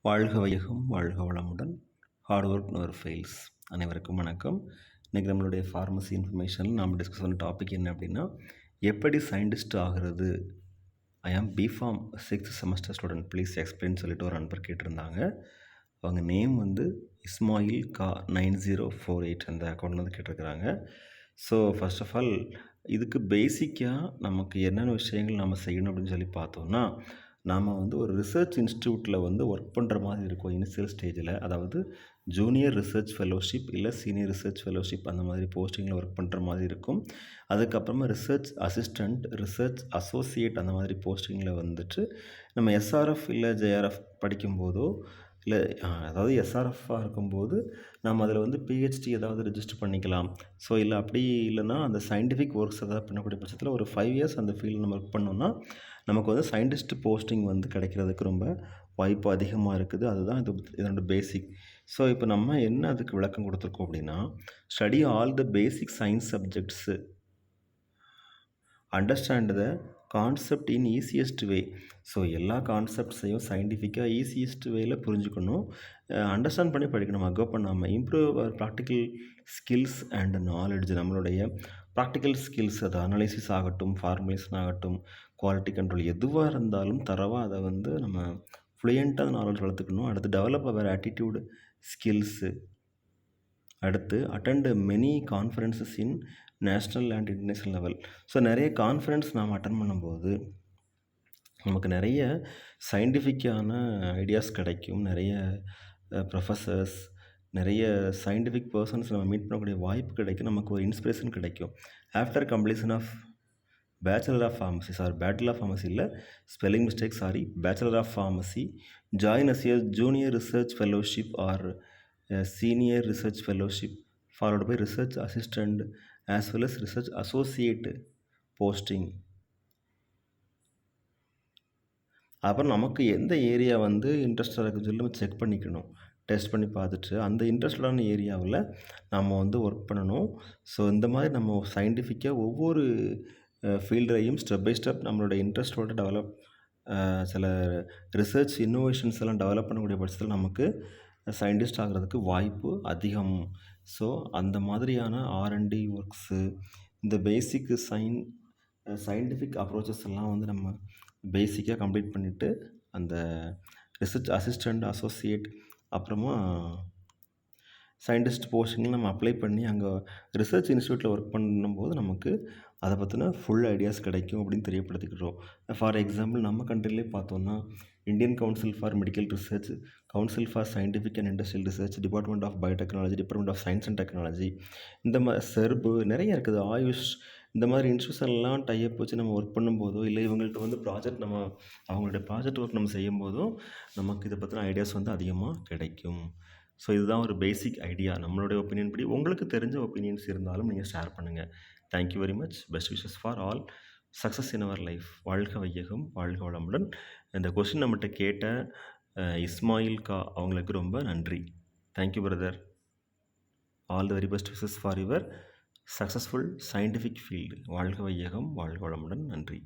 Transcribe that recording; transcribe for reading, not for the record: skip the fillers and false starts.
வாழ்க வையகம், வாழ்க வளமுடன். Hard work never fails. அனைவருக்கும் வணக்கம். இன்றைக்கி நம்மளுடைய ஃபார்மசி இன்ஃபர்மேஷனில் நாம் டிஸ்கஸ் பண்ண டாபிக் என்ன அப்படின்னா, எப்படி சயின்டிஸ்ட் ஆகிறது? I am B Pharm 6th semester student, please explain சொல்லிட்டு ஒரு நண்பர் கேட்டிருந்தாங்க. அவங்க நேம் வந்து இஸ்மாயில் கா 9048 அந்த அக்கௌண்ட்டில் வந்து கேட்டிருக்கிறாங்க. ஸோ ஃபர்ஸ்ட் ஆஃப் ஆல் இதுக்கு பேசிக்காக நமக்கு என்னென்ன விஷயங்கள் நம்ம செய்யணும் அப்படின்னு சொல்லி பார்த்தோம்னா, நாம் வந்து ஒரு ரிசர்ச் இன்ஸ்டியூட்டில் வந்து ஒர்க் பண்ணுற மாதிரி இருக்கும் இனிஷியல் ஸ்டேஜில். அதாவது ஜூனியர் ரிசர்ச் ஃபெலோஷிப் இல்லை சீனியர் ரிசர்ச் ஃபெலோஷிப் அந்த மாதிரி போஸ்டிங்கில் ஒர்க் பண்ணுற மாதிரி இருக்கும். அதுக்கப்புறமா ரிசர்ச் அசிஸ்டண்ட், ரிசர்ச் அசோசியேட் அந்த மாதிரி போஸ்டிங்கில் வந்துட்டு நம்ம எஸ்ஆர்எஃப் இல்லை ஜேஆர்எஃப் படிக்கும்போதோ இல்லை அதாவது எஸ்ஆர்எஃப்பாக இருக்கும்போது நம்ம அதில் வந்து பிஹெச்டி ஏதாவது ரிஜிஸ்டர் பண்ணிக்கலாம். ஸோ இல்லை அப்படி இல்லைன்னா அந்த சயின்டிஃபிக் ஒர்க்ஸ் ஏதாவது பண்ணக்கூடிய பட்சத்தில் ஒரு 5 இயர்ஸ் அந்த ஃபீல்டில் நம்ம ஒர்க் பண்ணோம்னா நமக்கு வந்து சயின்டிஸ்ட் போஸ்டிங் வந்து கிடைக்கிறதுக்கு ரொம்ப வாய்ப்பு அதிகமாக இருக்குது. அதுதான் இதனோட பேசிக். ஸோ இப்போ நம்ம என்ன அதுக்கு விளக்கம் கொடுத்துருக்கோம் அப்படின்னா, study all the basic science subjects, understand the concept in easiest way. So எல்லா கான்செப்ட்ஸையும் சயின்டிஃபிக்காக ஈஸியஸ்ட் வேயில் புரிஞ்சுக்கணும், அண்டர்ஸ்டாண்ட் பண்ணி படிக்கணும், அக்கோ பண்ணாமல். Improve our practical skills and knowledge. நம்மளுடைய ப்ராக்டிக்கல் ஸ்கில்ஸ், அது அனாலிசிஸ் ஆகட்டும், ஃபார்முலேஷன் ஆகட்டும், குவாலிட்டி கண்ட்ரோல் எதுவாக இருந்தாலும் தரவாக அதை வந்து நம்ம ஃப்ளூயண்ட்டாக நாலேஜ் வளர்த்துக்கணும். அடுத்து டெவலப் அவர் ஆட்டிடியூடு ஸ்கில்ஸு. அடுத்து attend many conferences in national and international level. So நிறைய கான்ஃபரன்ஸ் நாம் அட்டன் பண்ணும்போது நமக்கு நிறைய சயின்டிஃபிக்கான ஐடியாஸ் கிடைக்கும். நிறைய ப்ரொஃபஸர்ஸ், நிறைய சயின்டிஃபிக் பர்சன்ஸ் நம்ம மீட் பண்ணக்கூடிய வாய்ப்பு கிடைக்கும். நமக்கு ஒரு இன்ஸ்பிரேஷன் கிடைக்கும். After completion of bachelor of pharmacy, battle of pharmacy இல்லை, spelling mistake, bachelor of pharmacy, join as a junior research fellowship or senior research fellowship followed by research assistant as well as research associate posting. அப்புறம் நமக்கு எந்த area வந்து இன்ட்ரெஸ்டாக இருக்குதுன்னு சொல்லி நம்ம check பண்ணிக்கணும். டெஸ்ட் பண்ணி பார்த்துட்டு அந்த இன்ட்ரெஸ்டடான ஏரியாவில் நம்ம வந்து ஒர்க் பண்ணணும். ஸோ இந்த மாதிரி நம்ம சயின்டிஃபிக்காக ஒவ்வொரு ஃபீல்டையும் ஸ்டெப் பை ஸ்டெப் நம்மளோட இன்ட்ரெஸ்டோட டெவலப் சில ரிசர்ச் இன்னோவேஷன்ஸ் எல்லாம் டெவலப் பண்ணக்கூடிய பட்சத்தில் நமக்கு சயின்டிஸ்ட் ஆகிறதுக்கு வாய்ப்பு அதிகம். ஸோ அந்த மாதிரியான ஆர்என்டி ஒர்க்ஸு, இந்த பேசிக்கு சயின்டிஃபிக் அப்ரோச்சஸ் எல்லாம் வந்து நம்ம பேசிக்காக கம்ப்ளீட் பண்ணிவிட்டு அந்த ரிசர்ச் அசிஸ்டண்ட், அசோசியேட், அப்புறமா சயின்டிஸ்ட் போஸ்டிங்கில் நம்ம அப்ளை பண்ணி அங்கே ரிசர்ச் இன்ஸ்டியூட்டில் ஒர்க் பண்ணும்போது நமக்கு அதை பற்றின ஃபுல் ஐடியாஸ் கிடைக்கும் அப்படின்னு தெரியப்படுத்திக்கிறோம். ஃபார் எக்ஸாம்பிள் நம்ம கண்ட்ரிலே பார்த்தோன்னா Indian council for medical research, council for scientific and industrial research, department of biotechnology, department of science and technology, இந்த மாதிரி செர்பு நிறைய இருக்குது, ஆயுஷ், இந்த மாதிரி இன்ஸ்டியூஷன்லாம் டைப் வச்சு நம்ம ஒர்க் பண்ணும்போதோ இல்லை இவங்கள்ட்ட வந்து ப்ராஜெக்ட் நம்ம அவங்களுடைய ப்ராஜெக்ட் ஒர்க் நம்ம செய்யும் போதும் நமக்கு இதை பற்றின ஐடியாஸ் வந்து அதிகமாக கிடைக்கும். ஸோ இதுதான் ஒரு பேசிக் ஐடியா. நம்மளுடைய ஒப்பீனியன் படி உங்களுக்கு தெரிஞ்ச ஒப்பீனியன்ஸ் இருந்தாலும் நீங்கள் ஷேர் பண்ணுங்கள். Thank you very much. Best wishes for all success in our life. வாழ்க வையகம், வாழ்க வளமுடன். இந்த கொஸ்டின் நம்மகிட்ட கேட்ட இஸ்மாயில் கா அவங்களுக்கு ரொம்ப நன்றி. Thank you brother. All the very best wishes for your successful scientific field. வாழ்க வையகம், வாழ்க வளமுடன். நன்றி.